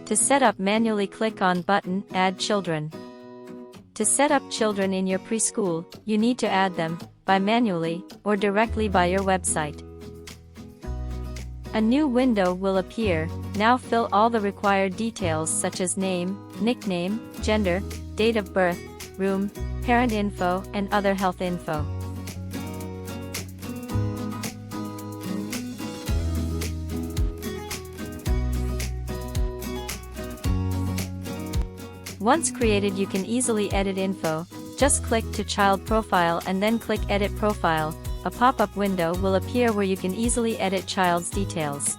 To set up, manually click on button, Add Children. To set up children in your preschool, you need to add them, by manually, or directly by your website. A new window will appear. Now fill all the required details such as name, nickname, gender, date of birth, room, parent info, and other health info. Once created, you can easily edit info. Just click to Child Profile and then click Edit Profile. A pop-up window will appear where you can easily edit child's details.